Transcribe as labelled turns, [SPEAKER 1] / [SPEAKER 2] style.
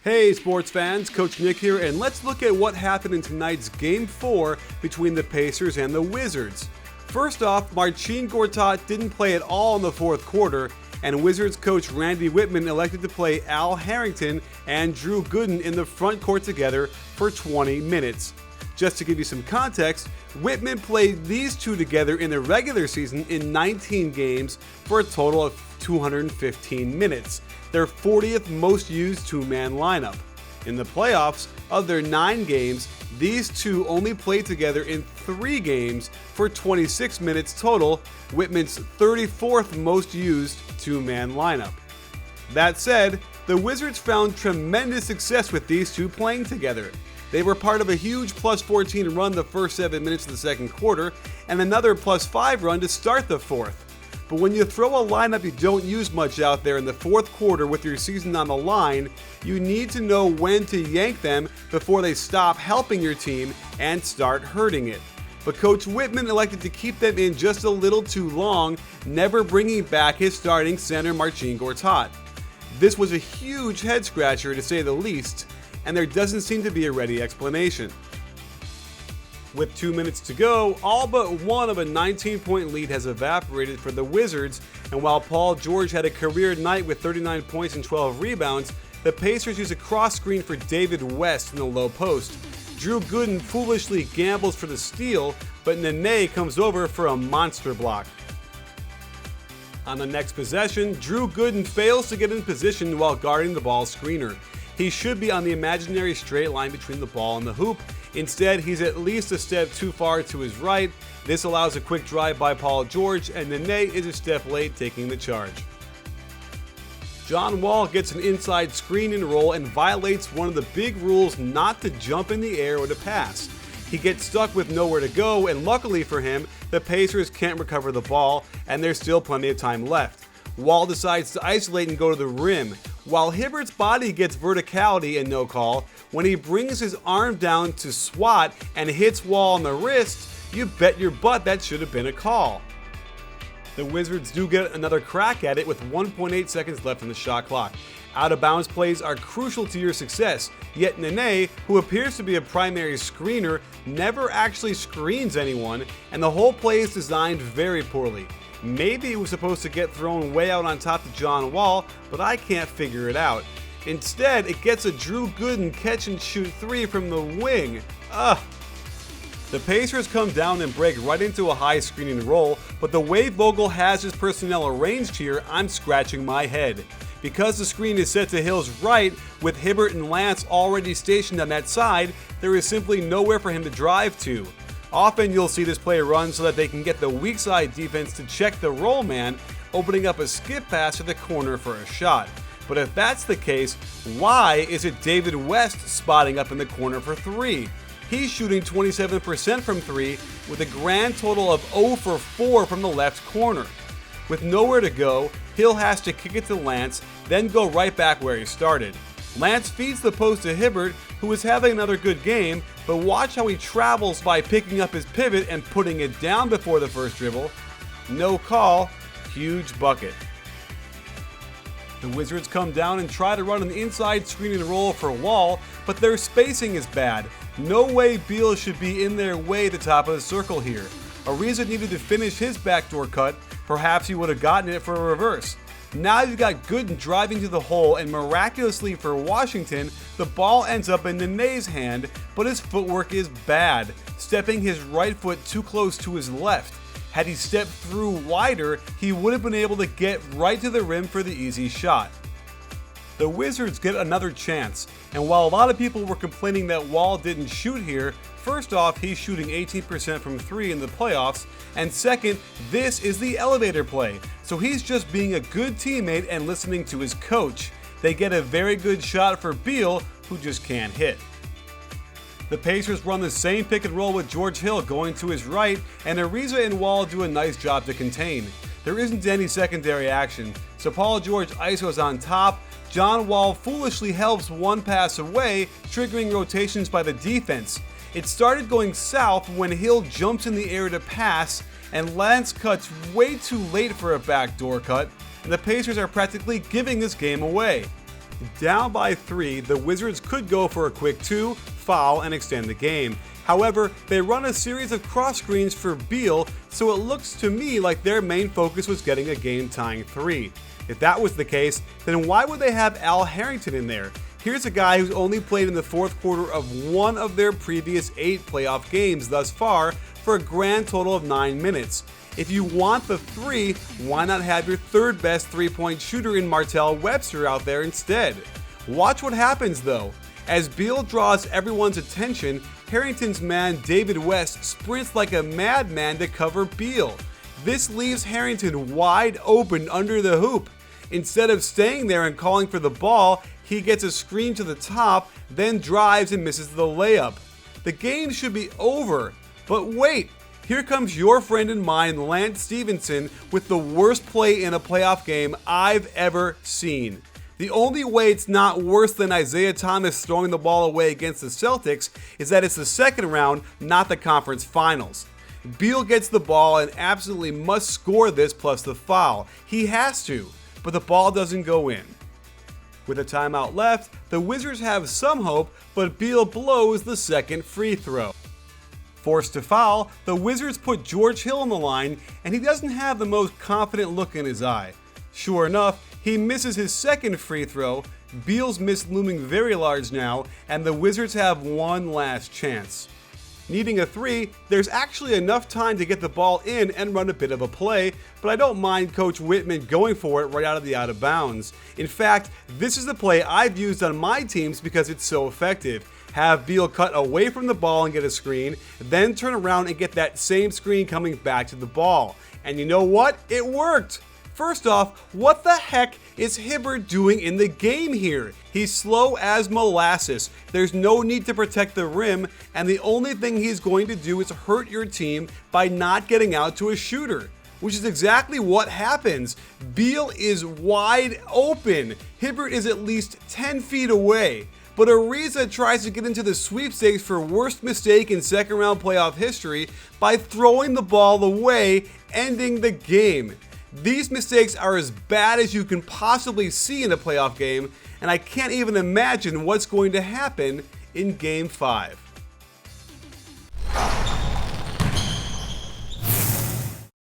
[SPEAKER 1] Hey sports fans, Coach Nick here, and let's look at what happened in tonight's Game 4 between the Pacers and the Wizards. First off, Marcin Gortat didn't play at all in the fourth quarter, and Wizards coach Randy Wittman elected to play Al Harrington and Drew Gooden in the front court together for 20 minutes. Just to give you some context, Wittman played these two together in the regular season in 19 games for a total of 215 minutes, their 40th most used two-man lineup. In the playoffs, of their 9 games, these two only played together in 3 games for 26 minutes total, Wittman's 34th most used two-man lineup. That said, the Wizards found tremendous success with these two playing together. They were part of a huge plus 14 run the first 7 minutes of the second quarter, and another plus 5 run to start the fourth. But when you throw a lineup you don't use much out there in the fourth quarter with your season on the line, you need to know when to yank them before they stop helping your team and start hurting it. But Coach Wittman elected to keep them in just a little too long, never bringing back his starting center Marcin Gortat. This was a huge head scratcher to say the least, and there doesn't seem to be a ready explanation. With 2 minutes to go, all but one of a 19-point lead has evaporated for the Wizards, and while Paul George had a career night with 39 points and 12 rebounds, the Pacers use a cross screen for David West in the low post. Drew Gooden foolishly gambles for the steal, but Nene comes over for a monster block. On the next possession, Drew Gooden fails to get in position while guarding the ball screener. He should be on the imaginary straight line between the ball and the hoop. Instead, he's at least a step too far to his right. This allows a quick drive by Paul George, and Nene is a step late taking the charge. John Wall gets an inside screen and roll and violates one of the big rules not to jump in the air or to pass. He gets stuck with nowhere to go, and luckily for him, the Pacers can't recover the ball, and there's still plenty of time left. Wall decides to isolate and go to the rim. While Hibbert's body gets verticality and no call, when he brings his arm down to swat and hits Wall on the wrist, you bet your butt that should have been a call. The Wizards do get another crack at it with 1.8 seconds left on the shot clock. Out-of-bounds plays are crucial to your success, yet Nene, who appears to be a primary screener, never actually screens anyone, and the whole play is designed very poorly. Maybe it was supposed to get thrown way out on top to John Wall, but I can't figure it out. Instead, it gets a Drew Gooden catch-and-shoot 3 from the wing. Ugh. The Pacers come down and break right into a high screening roll, but the way Vogel has his personnel arranged here, I'm scratching my head. Because the screen is set to Hill's right, with Hibbert and Lance already stationed on that side, there is simply nowhere for him to drive to. Often you'll see this play run so that they can get the weak side defense to check the roll man, opening up a skip pass to the corner for a shot. But if that's the case, why is it David West spotting up in the corner for 3? He's shooting 27% from 3 with a grand total of 0 for 4 from the left corner. With nowhere to go, Hill has to kick it to Lance, then go right back where he started. Lance feeds the post to Hibbert, who is having another good game, but watch how he travels by picking up his pivot and putting it down before the first dribble. No call, huge bucket. The Wizards come down and try to run an inside screen and roll for Wall, but their spacing is bad. No way Beal should be in their way at the top of the circle here. Ariza needed to finish his backdoor cut, perhaps he would have gotten it for a reverse. Now you've got Gooden driving to the hole, and miraculously for Washington, the ball ends up in Nene's hand, but his footwork is bad, stepping his right foot too close to his left. Had he stepped through wider, he would have been able to get right to the rim for the easy shot. The Wizards get another chance, and while a lot of people were complaining that Wall didn't shoot here, first off, he's shooting 18% from 3 in the playoffs, and second, this is the elevator play, so he's just being a good teammate and listening to his coach. They get a very good shot for Beal, who just can't hit. The Pacers run the same pick and roll with George Hill going to his right, and Ariza and Wall do a nice job to contain. There isn't any secondary action, so Paul George isos on top. John Wall foolishly helps one pass away, triggering rotations by the defense. It started going south when Hill jumps in the air to pass, and Lance cuts way too late for a backdoor cut, and the Pacers are practically giving this game away. Down by 3, the Wizards could go for a quick 2, foul, and extend the game. However, they run a series of cross screens for Beal, so it looks to me like their main focus was getting a game-tying 3. If that was the case, then why would they have Al Harrington in there? Here's a guy who's only played in the fourth quarter of one of their previous 8 playoff games thus far for a grand total of 9 minutes. If you want the 3, why not have your third best three-point shooter in Martell Webster out there instead? Watch what happens though. As Beal draws everyone's attention, Harrington's man David West sprints like a madman to cover Beal. This leaves Harrington wide open under the hoop. Instead of staying there and calling for the ball, he gets a screen to the top, then drives and misses the layup. The game should be over, but wait, here comes your friend and mine, Lance Stephenson, with the worst play in a playoff game I've ever seen. The only way it's not worse than Isaiah Thomas throwing the ball away against the Celtics is that it's the second round, not the conference finals. Beal gets the ball and absolutely must score this plus the foul. He has to, but the ball doesn't go in. With a timeout left, the Wizards have some hope, but Beal blows the second free throw. Forced to foul, the Wizards put George Hill on the line, and he doesn't have the most confident look in his eye. Sure enough, he misses his second free throw, Beal's miss looming very large now, and the Wizards have one last chance. Needing a 3, there's actually enough time to get the ball in and run a bit of a play, but I don't mind Coach Whitman going for it right out of the out of bounds. In fact, this is the play I've used on my teams because it's so effective. Have Beal cut away from the ball and get a screen, then turn around and get that same screen coming back to the ball. And you know what? It worked! First off, what the heck is Hibbert doing in the game here? He's slow as molasses, there's no need to protect the rim, and the only thing he's going to do is hurt your team by not getting out to a shooter. Which is exactly what happens. Beal is wide open. Hibbert is at least 10 feet away. But Ariza tries to get into the sweepstakes for worst mistake in second round playoff history by throwing the ball away, ending the game. These mistakes are as bad as you can possibly see in a playoff game, and I can't even imagine what's going to happen in Game 5.